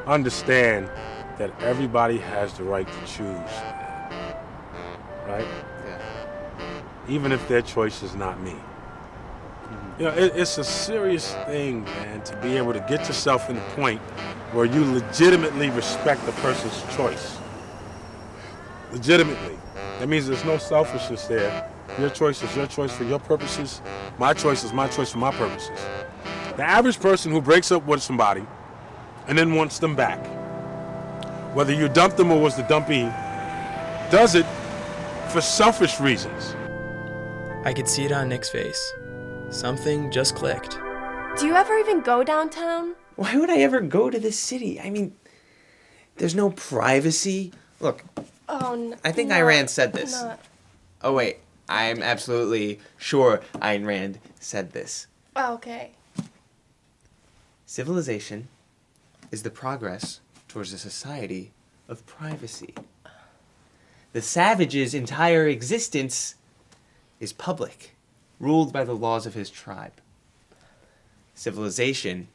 understand that everybody has the right to choose, right? Yeah. Even if their choice is not me. You know, it's a serious thing, man, to be able to get yourself in the point where you legitimately respect the person's choice. Legitimately. That means there's no selfishness there. Your choice is your choice for your purposes. My choice is my choice for my purposes. The average person who breaks up with somebody and then wants them back, whether you dumped them or was the dumpee, does it for selfish reasons. I could see it on Nick's face. Something just clicked. Do you ever even go downtown? Why would I ever go to this city? I mean, there's no privacy. Look, I think Ayn Rand said this. Oh, wait. I'm absolutely sure Ayn Rand said this. Oh, okay. Civilization is the progress towards a society of privacy. The savage's entire existence is public, ruled by the laws of his tribe. Civilization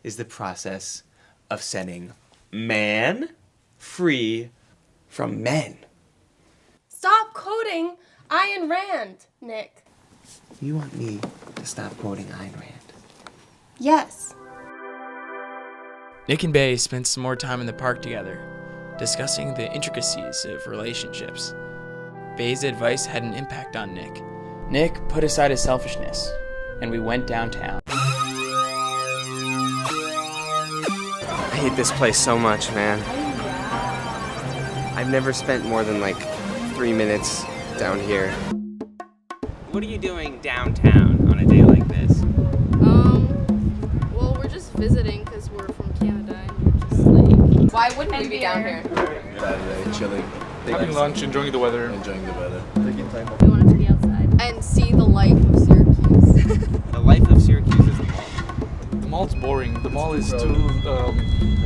is the process of setting man free from men. Stop quoting Ayn Rand, Nick. You want me to stop quoting Ayn Rand? Yes. Nick and Bay spent some more time in the park together, discussing the intricacies of relationships. Bay's advice had an impact on Nick. Nick put aside his selfishness, and we went downtown. I hate this place so much, man. I've never spent more than like 3 minutes down here. What are you doing downtown on a day like this? Well, we're just visiting because we're from Canada and we're just like... Why wouldn't we be down here? Saturday, chilling. Having lunch, enjoying the weather. Enjoying the weather. We wanted to be outside. And see the life of Syracuse. The life of Syracuse is the mall. The mall's boring. The mall is too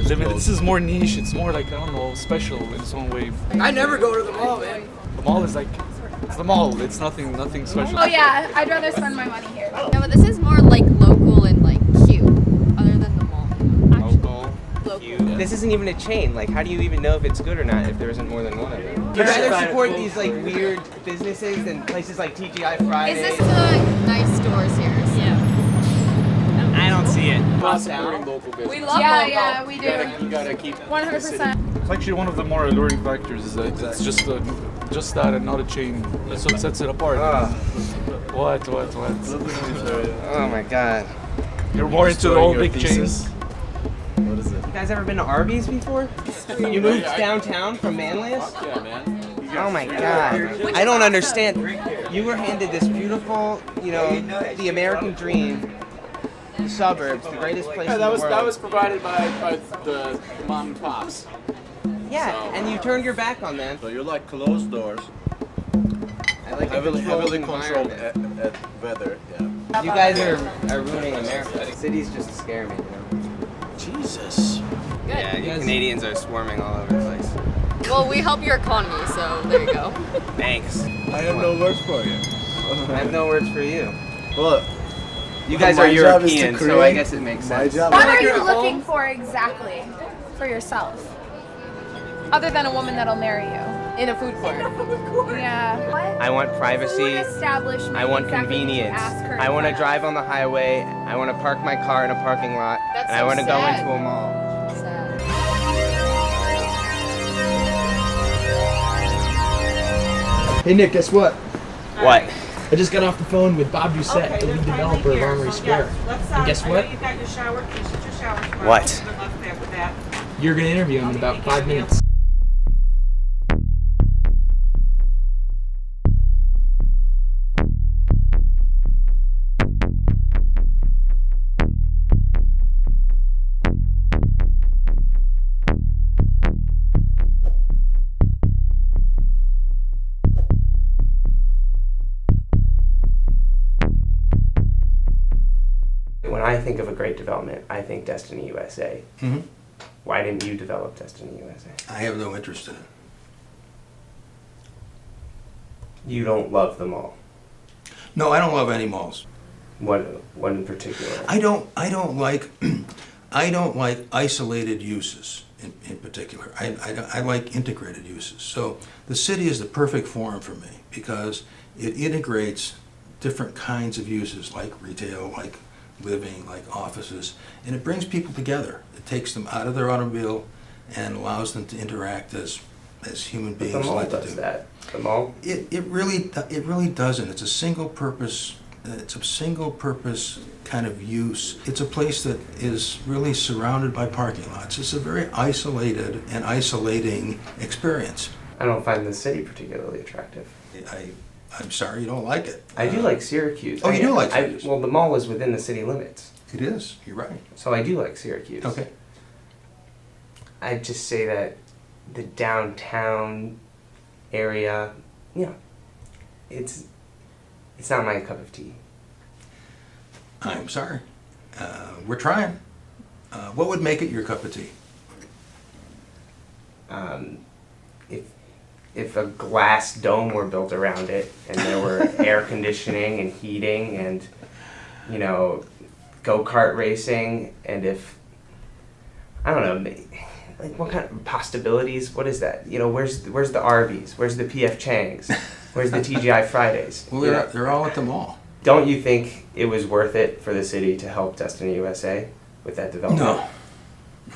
limited. This is more niche. It's more like, I don't know, special in its own way. I never go to the mall, man. The mall is like, it's the mall. It's nothing special. Oh yeah, I'd rather spend my money here. No, but this is more like local and like cute, other than the mall. Local. Local. This isn't even a chain. Like, how do you even know if it's good or not if there isn't more than one of them? You'd rather support these like weird businesses than places like TGI Fridays. Is this the nice stores here? Yeah. I don't see it. We love local. Yeah, we do. You gotta keep 100%. It's actually one of the more alluring factors is that it's just that and not a chain. That's what sets it apart. What? Oh my god. You're more into the old big chains. What is it? You guys ever been to Arby's before? You moved downtown from Manlius? Yeah, man. Oh my god. I don't understand. You were handed this beautiful, the American dream, the suburbs, the greatest place in the world. That was provided by the mom and pops. Yeah, and you turned your back on them. So you like closed doors. I like heavily controlled controlled at weather, yeah. You guys are ruining America. Cities just scare me, Jesus. Yeah, you Canadians are swarming all over the place. Well, we help your economy, so there you go. Thanks. I have no words for you. I have no words for you. Well, you guys are European, so I guess it makes sense. What are you looking for exactly for yourself? Other than a woman that'll marry you in a food court. Yeah. What? I want privacy. Establishment. I want exactly convenience. ask her I want to about. drive on the highway. I want to park my car in a parking lot. That's and I so want to go sad. into a mall. Sad. Hey Nick, guess what? What? I just got off the phone with Bob Doucette, the lead developer of Armory Square. And guess what? You've got your shower. You should your shower tomorrow. What? Good luck with that. You're gonna interview him in about 5 minutes. When I think of a great development, I think Destiny USA. Mm-hmm. Why didn't you develop Destiny USA? I have no interest in it. You don't love the mall. No, I don't love any malls. What in particular? I don't like I don't like isolated uses in particular. I like integrated uses. So the city is the perfect forum for me because it integrates different kinds of uses like retail, like living, like offices, and it brings people together. It takes them out of their automobile and allows them to interact as human beings. The mall like does to do. that. The mall? It really doesn't. It's a single purpose. It's a single purpose kind of use. It's a place that is really surrounded by parking lots. It's a very isolated and isolating experience. I don't find the city particularly attractive. I'm sorry you don't like it. I do like Syracuse. Oh, you do like Syracuse? Well, the mall is within the city limits. It is. You're right. So I do like Syracuse. Okay. I'd just say that the downtown area, it's not my cup of tea. I'm sorry. We're trying. What would make it your cup of tea? If a glass dome were built around it and there were air conditioning and heating and, go-kart racing, and if, I don't know, like what kind of possibilities? What is that? You know, where's the Arby's? Where's the PF Chang's? Where's the TGI Fridays? Well, You know? they're all at the mall. Don't you think it was worth it for the city to help Destiny USA with that development?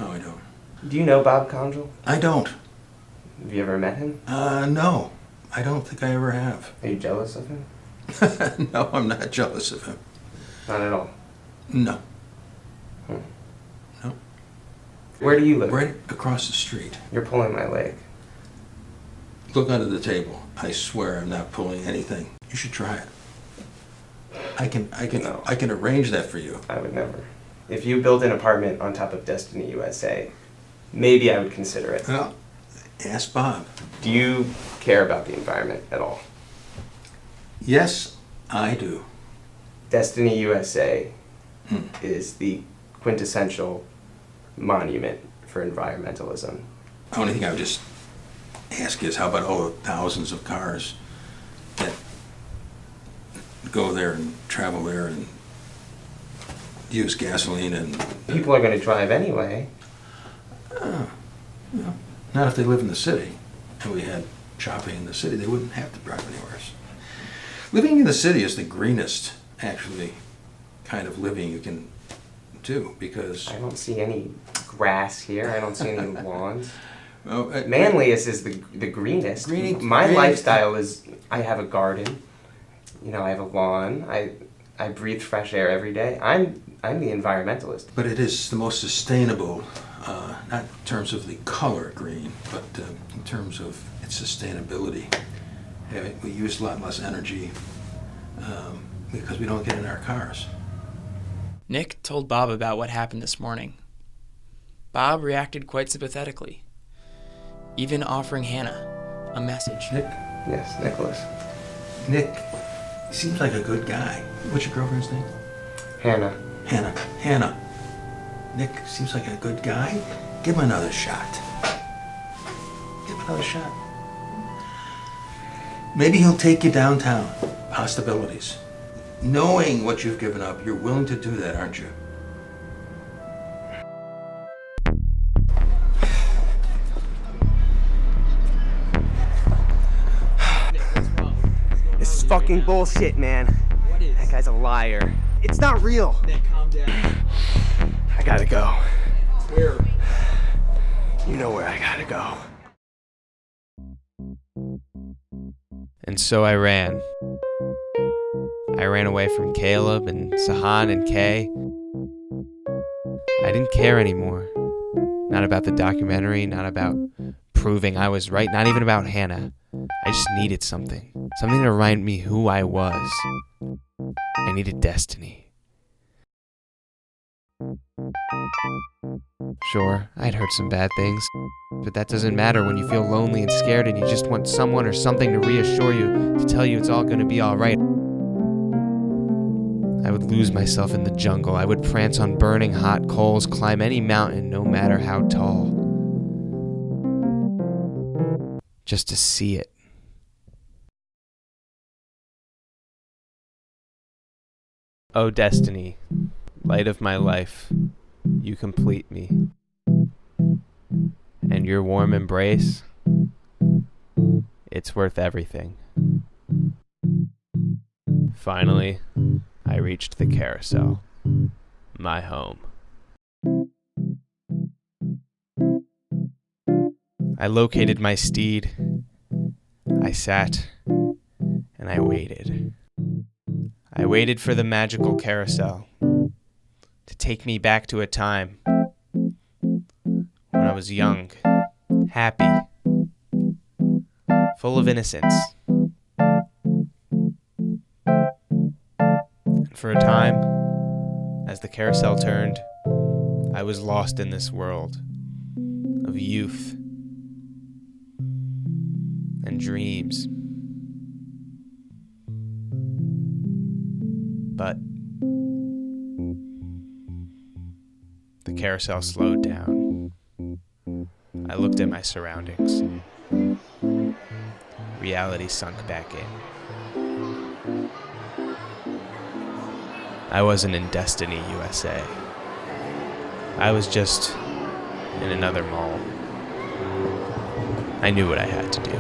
No, I don't. Do you know Bob Condrell? I don't. Have you ever met him? No, I don't think I ever have. Are you jealous of him? No, I'm not jealous of him. Not at all. No. No. Where do you live? Right across the street. You're pulling my leg. Look under the table. I swear I'm not pulling anything. You should try it. I can arrange that for you. I would never. If you built an apartment on top of Destiny USA, maybe I would consider it. Well, ask Bob. Do you care about the environment at all? Yes, I do. Destiny USA is the quintessential monument for environmentalism. The only thing I would just ask is, how about all the thousands of cars that go there and travel there and use gasoline and... People are going to drive anyway. No, not if they live in the city. And we had shopping in the city, they wouldn't have to drive anywhere. Living in the city is the greenest, actually, kind of living you can do, because... I don't see any grass here. I don't see any lawns. Well, Manlius is the greenest. My lifestyle is, I have a garden. You know, I have a lawn. I breathe fresh air every day. I'm the environmentalist. But it is the most sustainable, not in terms of the color green, but in terms of its sustainability. We use a lot less energy because we don't get in our cars. Nick told Bob about what happened this morning. Bob reacted quite sympathetically, even offering Hannah a message. Nick? Yes, Nicholas. Nick, he seems like a good guy. What's your girlfriend's name? Hannah. Hannah. Nick seems like a good guy. Give him another shot. Give him another shot. Maybe he'll take you downtown. Possibilities. Knowing what you've given up, you're willing to do that, aren't you? This is fucking bullshit, man. What is? That guy's a liar. It's not real. Nick, calm down. I gotta go. Where? You know where I gotta go. And so I ran. I ran away from Caleb and Sahan and Kay. I didn't care anymore. Not about the documentary, not about proving I was right, not even about Hannah. I just needed something. Something to remind me who I was. I needed destiny. Sure, I'd heard some bad things, but that doesn't matter when you feel lonely and scared and you just want someone or something to reassure you, to tell you it's all gonna be alright. I would lose myself in the jungle. I would prance on burning hot coals, climb any mountain, no matter how tall. Just to see it. Oh, destiny, light of my life, you complete me. And your warm embrace, it's worth everything. Finally, I reached the carousel, my home. I located my steed. I sat and I waited. I waited for the magical carousel to take me back to a time when I was young, happy, full of innocence. And for a time, as the carousel turned, I was lost in this world of youth and dreams. But the carousel slowed down. I looked at my surroundings. Reality sunk back in. I wasn't in Destiny USA. I was just in another mall. I knew what I had to do.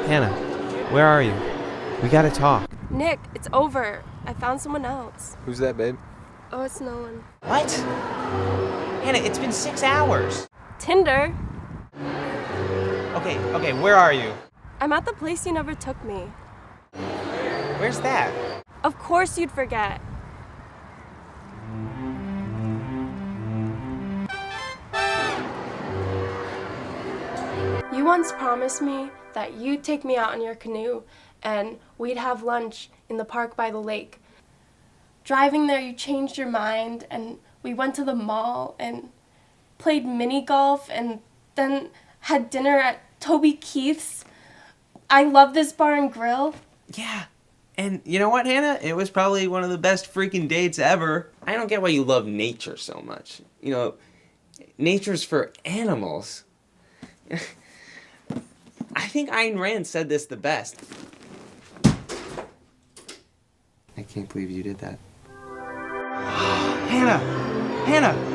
Hannah, where are you? We gotta talk. Nick, it's over. I found someone else. Who's that, babe? Oh, it's no one. What? Hannah, it's been 6 hours. Tinder? Okay, where are you? I'm at the place you never took me. Where's that? Of course you'd forget. You once promised me that you'd take me out in your canoe and we'd have lunch in the park by the lake. Driving there, you changed your mind and we went to the mall and played mini golf and then had dinner at Toby Keith's. I love this bar and grill. Yeah. And you know what, Hannah? It was probably one of the best freaking dates ever. I don't get why you love nature so much. You know, nature's for animals. I think Ayn Rand said this the best. I can't believe you did that. Hannah! Hannah!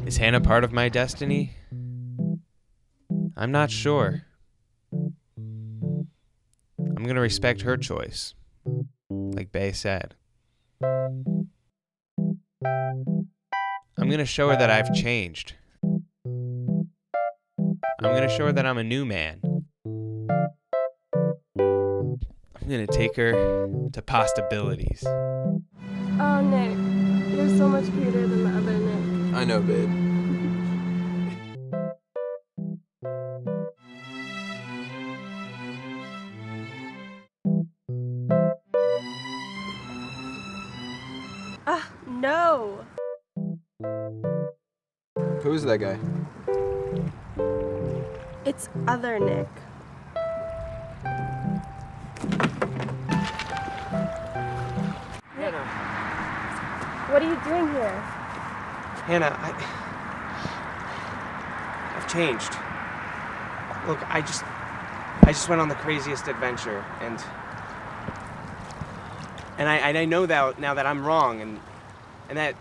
Is Hannah part of my destiny? I'm not sure. I'm gonna respect her choice, like Bay said. I'm gonna show her that I've changed. I'm gonna show her that I'm a new man. I'm gonna take her to possibilities. Oh, Nick, you're so much cuter than the other Nick. I know, babe. Ah, no. Who is that guy? It's other Nick. Hannah. What are you doing here? Hannah, I've changed. Look, I just went on the craziest adventure, and I know that now that I'm wrong, and that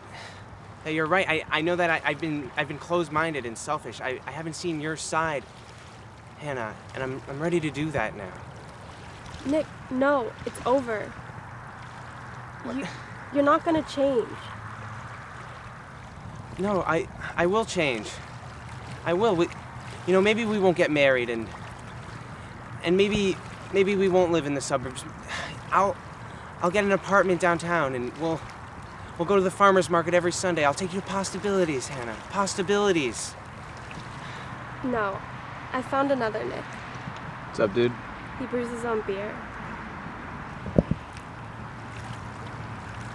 you're right. I know that I've been closed-minded and selfish. I haven't seen your side, Hannah, and I'm ready to do that now. Nick, no, it's over. You're not gonna change. No, I will change. I will. Maybe we won't get married, and maybe we won't live in the suburbs. I'll get an apartment downtown, and we'll go to the farmer's market every Sunday. I'll take you to Possibilities, Hannah. Possibilities. No, I found another Nick. What's up, dude? He brews his own beer.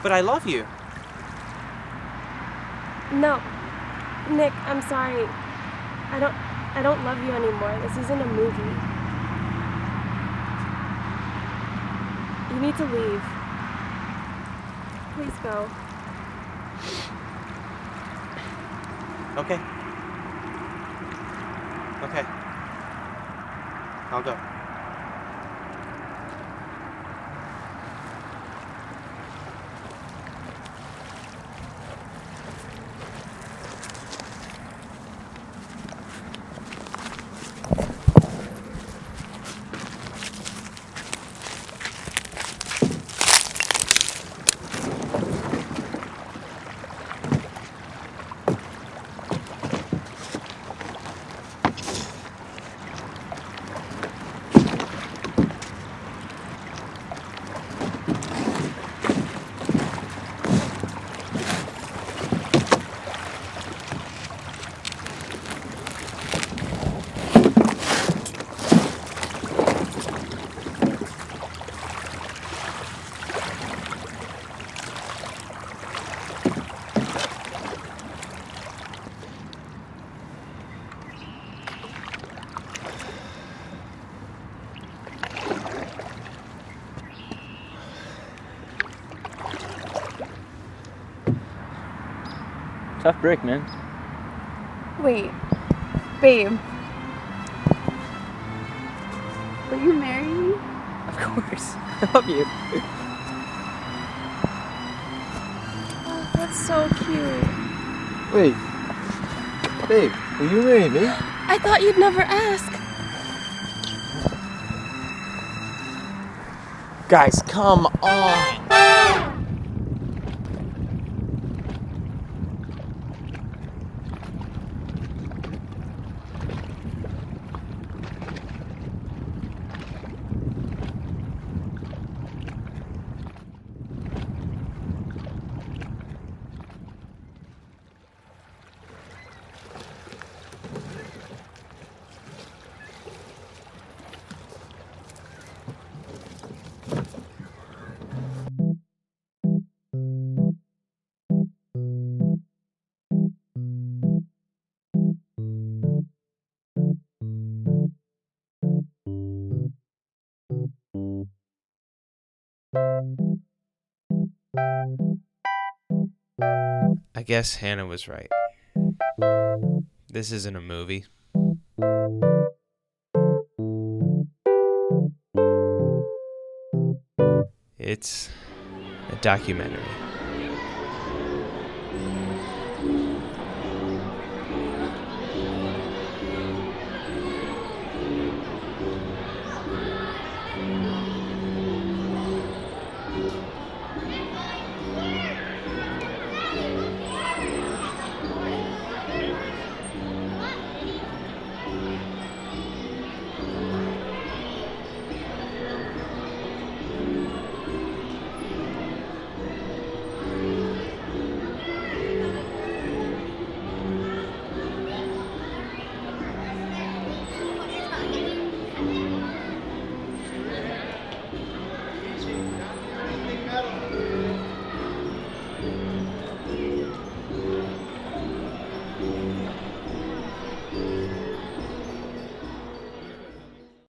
But I love you. No, Nick, I'm sorry. I don't love you anymore. This isn't a movie. You need to leave. Please go. Okay. Okay. I'll go. Tough break, man. Wait, babe. Will you marry me? Of course. I love you. Oh, that's so cute. Wait. Babe, will you marry me? I thought you'd never ask. Guys, come on. I guess Hannah was right. This isn't a movie. It's a documentary.